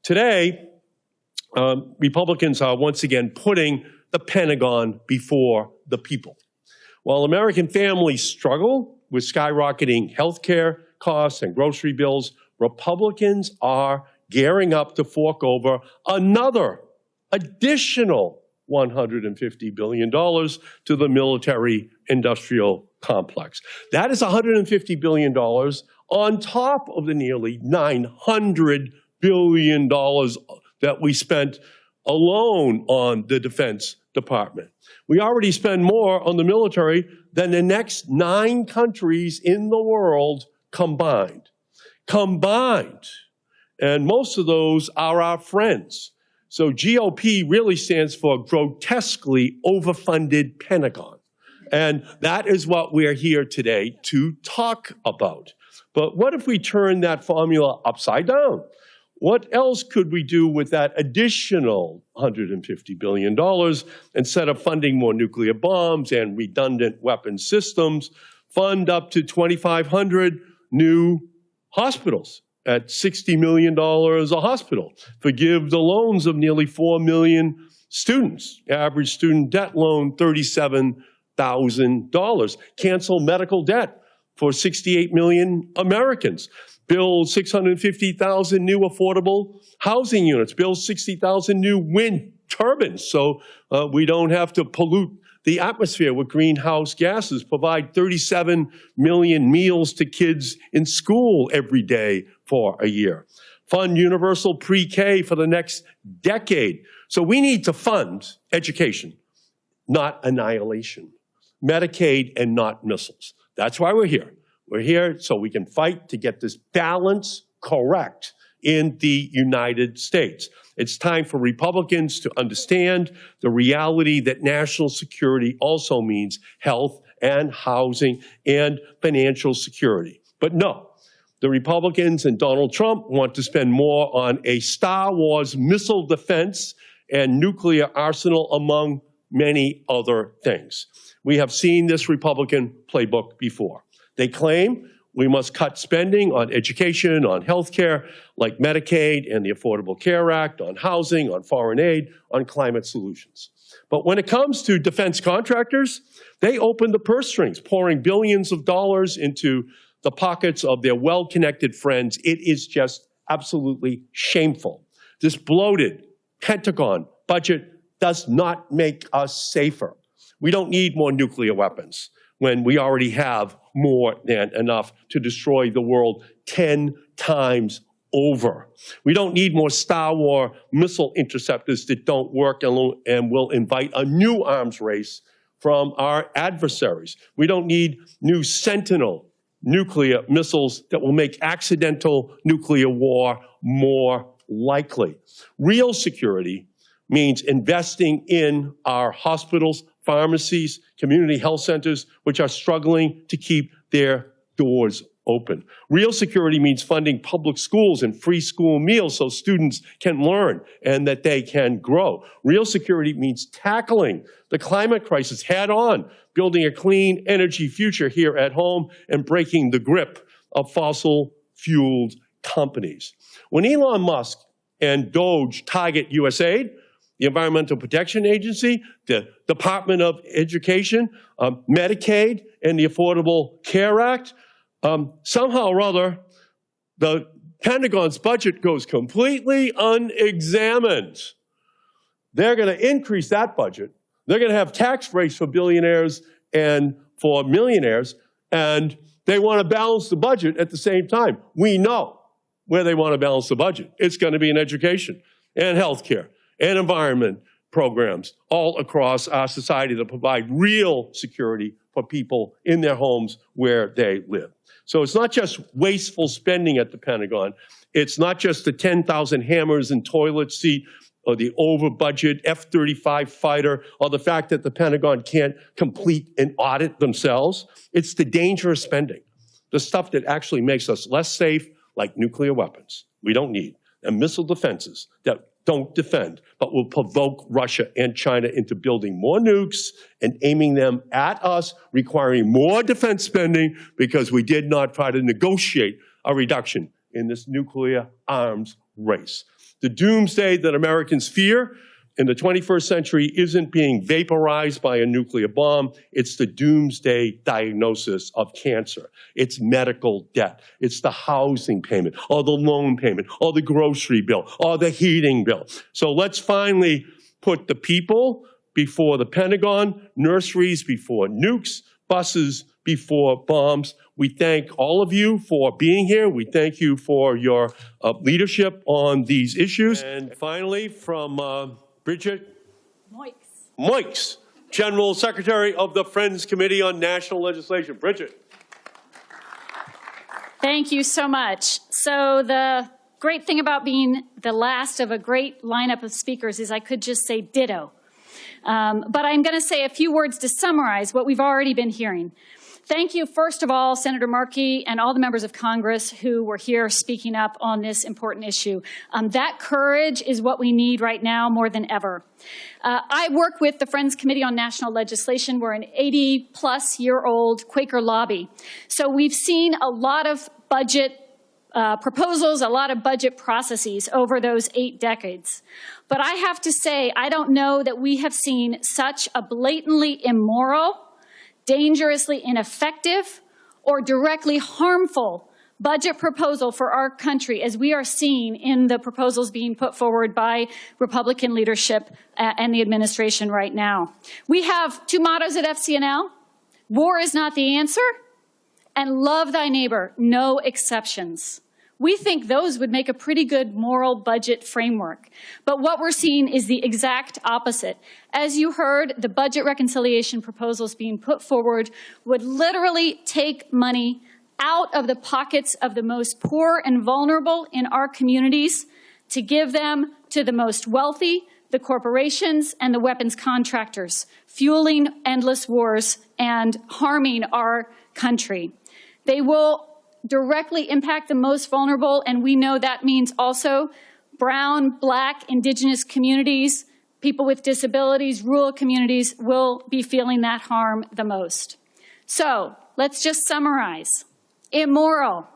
Today, Republicans are once again putting the Pentagon before the people. While American families struggle with skyrocketing health care costs and grocery bills, Republicans are gearing up to fork over another additional $150 billion to the military-industrial complex. That is $150 billion on top of the nearly $900 billion that we spent alone on the Defense Department. We already spend more on the military than the next 9 countries in the world combined. And most of those are our friends. So GOP really stands for grotesquely overfunded Pentagon. And that is what we're here today to talk about. But what if we turn that formula upside down? What else could we do with that additional $150 billion instead of funding more nuclear bombs and redundant weapon systems? Fund up to 2,500 new hospitals at $60 million a hospital. Forgive the loans of nearly 4 million students. Average student debt loan, $37,000. Cancel medical debt for 68 million Americans. Build 650,000 new affordable housing units. Build 60,000 new wind turbines so we don't have to pollute the atmosphere with greenhouse gases. Provide 37 million meals to kids in school every day for a year. Fund universal pre-K for the next decade. So we need to fund education, not annihilation. Medicaid and not missiles. That's why we're here. We're here so we can fight to get this balance correct in the United States. It's time for Republicans to understand the reality that national security also means health and housing and financial security. But no, the Republicans and Donald Trump want to spend more on a Star Wars missile defense and nuclear arsenal, among many other things. We have seen this Republican playbook before. They claim we must cut spending on education, on health care, like Medicaid and the Affordable Care Act, on housing, on foreign aid, on climate solutions. But when it comes to defense contractors, they open the purse strings, pouring billions of dollars into the pockets of their well-connected friends. It is just absolutely shameful. This bloated Pentagon budget does not make us safer. We don't need more nuclear weapons when we already have more than enough to destroy the world 10 times over. We don't need more Star Wars missile interceptors that don't work and will invite a new arms race from our adversaries. We don't need new Sentinel nuclear missiles that will make accidental nuclear war more likely. Real security means investing in our hospitals, pharmacies, community health centers, which are struggling to keep their doors open. Real security means funding public schools and free school meals so students can learn and that they can grow. Real security means tackling the climate crisis head on, building a clean energy future here at home, and breaking the grip of fossil-fueled companies. When Elon Musk and Doge target USAID, the Environmental Protection Agency, the Department of Education, Medicaid, and the Affordable Care Act, somehow or other, the Pentagon's budget goes completely unexamined. They're going to increase that budget. They're going to have tax breaks for billionaires and for millionaires, and they want to balance the budget at the same time. We know where they want to balance the budget. It's going to be in education and healthcare and environment programs all across our society that provide real security for people in their homes where they live. So it's not just wasteful spending at the Pentagon. It's not just the 10,000 hammers and toilet seat or the over-budget F-35 fighter or the fact that the Pentagon can't complete an audit themselves. It's the dangerous spending, the stuff that actually makes us less safe, like nuclear weapons we don't need, and missile defenses that don't defend, but will provoke Russia and China into building more nukes and aiming them at us, requiring more defense spending because we did not try to negotiate a reduction in this nuclear arms race. The doomsday that Americans fear in the 21st century isn't being vaporized by a nuclear bomb. It's the doomsday diagnosis of cancer. It's medical debt. It's the housing payment, or the loan payment, or the grocery bill, or the heating bill. So let's finally put the people before the Pentagon, nurseries before nukes, buses before bombs. We thank all of you for being here. We thank you for your leadership on these issues. And finally, from Bridget Moix, General Secretary of the Friends Committee on National Legislation. Bridget. Thank you so much. So the great thing about being the last of a great lineup of speakers is I could just say ditto. But I'm going to say a few words to summarize what we've already been hearing. Thank you, first of all, Senator Markey and all the members of Congress who were here speaking up on this important issue. That courage is what we need right now more than ever. I work with the Friends Committee on National Legislation. We're an 80-plus-year-old Quaker lobby. So we've seen a lot of budget proposals, a lot of budget processes over those 8 decades. But I have to say, I don't know that we have seen such a blatantly immoral, dangerously ineffective, or directly harmful budget proposal for our country as we are seeing in the proposals being put forward by Republican leadership and the administration right now. We have 2 mottos at FCNL: war is not the answer, and love thy neighbor, no exceptions. We think those would make a pretty good moral budget framework. But what we're seeing is the exact opposite. As you heard, the budget reconciliation proposals being put forward would literally take money out of the pockets of the most poor and vulnerable in our communities to give them to the most wealthy, the corporations, and the weapons contractors, fueling endless wars and harming our country. They will directly impact the most vulnerable, and we know that means also brown, black, indigenous communities, people with disabilities, rural communities will be feeling that harm the most. So let's just summarize. Immoral.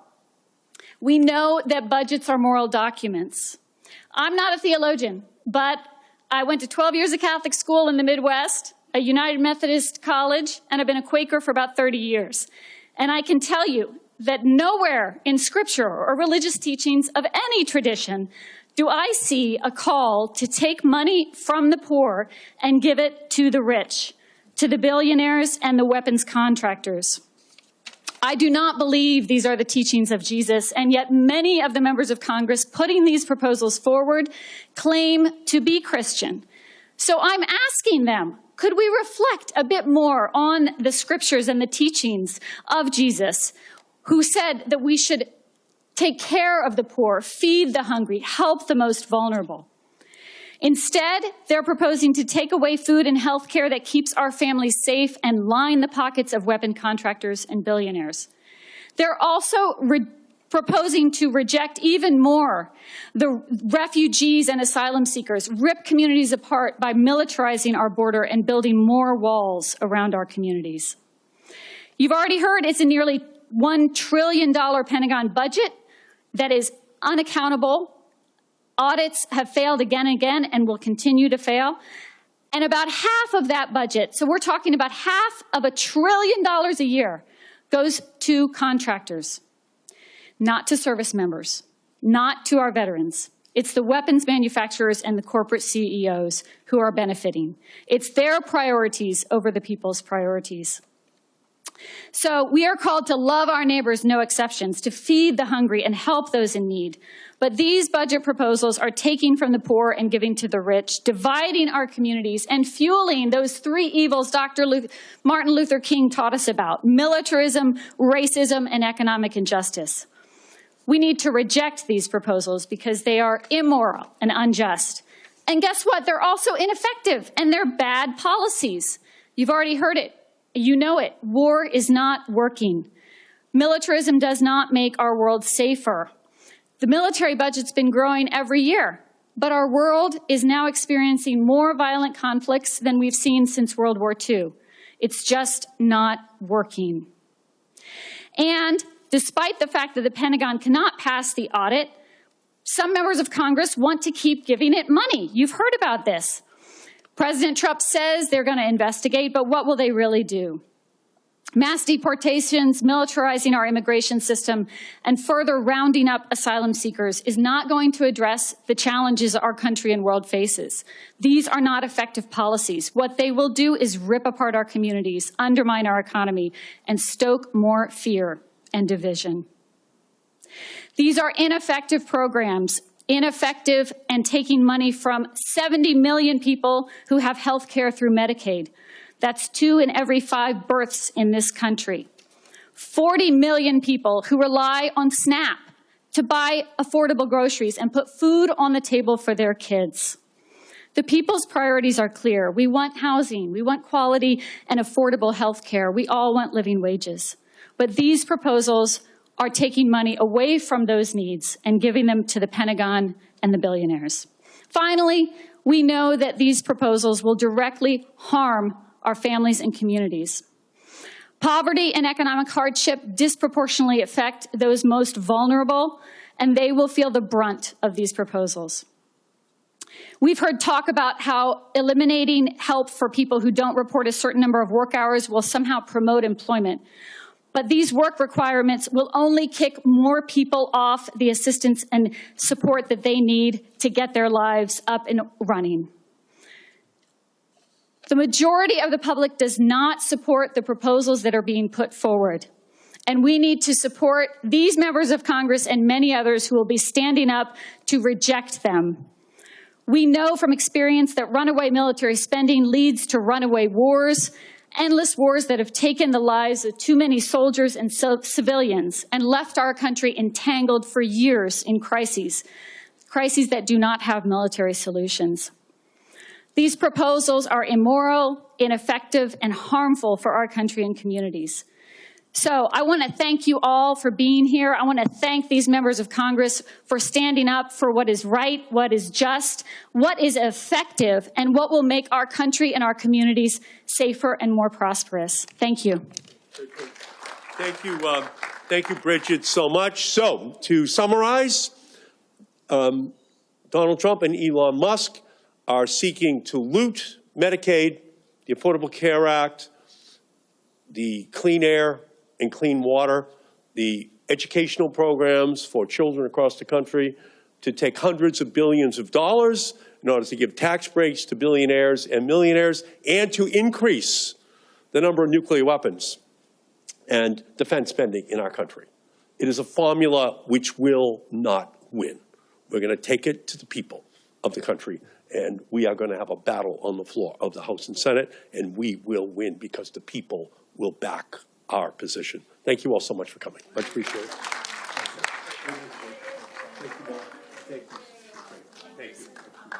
We know that budgets are moral documents. I'm not a theologian, but I went to 12 years of Catholic school in the Midwest, a United Methodist college, and I've been a Quaker for about 30 years. And I can tell you that nowhere in Scripture or religious teachings of any tradition do I see a call to take money from the poor and give it to the rich, to the billionaires and the weapons contractors. I do not believe these are the teachings of Jesus, and yet many of the members of Congress putting these proposals forward claim to be Christian. So I'm asking them, could we reflect a bit more on the Scriptures and the teachings of Jesus, who said that we should take care of the poor, feed the hungry, help the most vulnerable? Instead, they're proposing to take away food and health care that keeps our families safe and line the pockets of weapon contractors and billionaires. They're also proposing to reject even more the refugees and asylum seekers, rip communities apart by militarizing our border and building more walls around our communities. You've already heard it's a nearly $1 trillion Pentagon budget that is unaccountable. Audits have failed again and again and will continue to fail. And about half of that budget, so we're talking about half of $1 trillion a year, goes to contractors, not to service members, not to our veterans. It's the weapons manufacturers and the corporate CEOs who are benefiting. It's their priorities over the people's priorities. So we are called to love our neighbors, no exceptions, to feed the hungry and help those in need. But these budget proposals are taking from the poor and giving to the rich, dividing our communities and fueling those 3 evils Martin Luther King taught us about: militarism, racism, and economic injustice. We need to reject these proposals because they are immoral and unjust. And guess what? They're also ineffective, and they're bad policies. You've already heard it. You know it. War is not working. Militarism does not make our world safer. The military budget's been growing every year, but our world is now experiencing more violent conflicts than we've seen since World War II. It's just not working. And despite the fact that the Pentagon cannot pass the audit, Some members of Congress want to keep giving it money. You've heard about this. President Trump says they're going to investigate, but what will they really do? Mass deportations, militarizing our immigration system, and further rounding up asylum seekers is not going to address the challenges our country and world faces. These are not effective policies. What they will do is rip apart our communities, undermine our economy, and stoke more fear and division. These are ineffective programs, ineffective and taking money from 70 million people who have health care through Medicaid. That's 2 in every 5 births in this country. 40 million people who rely on SNAP to buy affordable groceries and put food on the table for their kids. The people's priorities are clear. We want housing, we want quality and affordable health care. We all want living wages. But these proposals are taking money away from those needs and giving them to the Pentagon and the billionaires. Finally, we know that these proposals will directly harm our families and communities. Poverty and economic hardship disproportionately affect those most vulnerable, and they will feel the brunt of these proposals. We've heard talk about how eliminating help for people who don't report a certain number of work hours will somehow promote employment. But these work requirements will only kick more people off the assistance and support that they need to get their lives up and running. The majority of the public does not support the proposals that are being put forward. And we need to support these members of Congress and many others who will be standing up to reject them. We know from experience that runaway military spending leads to runaway wars, endless wars that have taken the lives of too many soldiers and civilians and left our country entangled for years in crises that do not have military solutions. These proposals are immoral, ineffective, and harmful for our country and communities. So I want to thank you all for being here. I want to thank these members of Congress for standing up for what is right, what is just, what is effective, and what will make our country and our communities safer and more prosperous. Thank you. Thank you, Bridget, so much. So to summarize, Donald Trump and Elon Musk are seeking to loot Medicaid, the Affordable Care Act, the clean air and clean water, the educational programs for children across the country, to take hundreds of billions of dollars in order to give tax breaks to billionaires and millionaires, and to increase the number of nuclear weapons and defense spending in our country. It is a formula which will not win. We're going to take it to the people of the country, and we are going to have a battle on the floor of the House and Senate, and we will win because the people will back our position. Thank you all so much for coming. Much appreciated. Thank you. Thank you.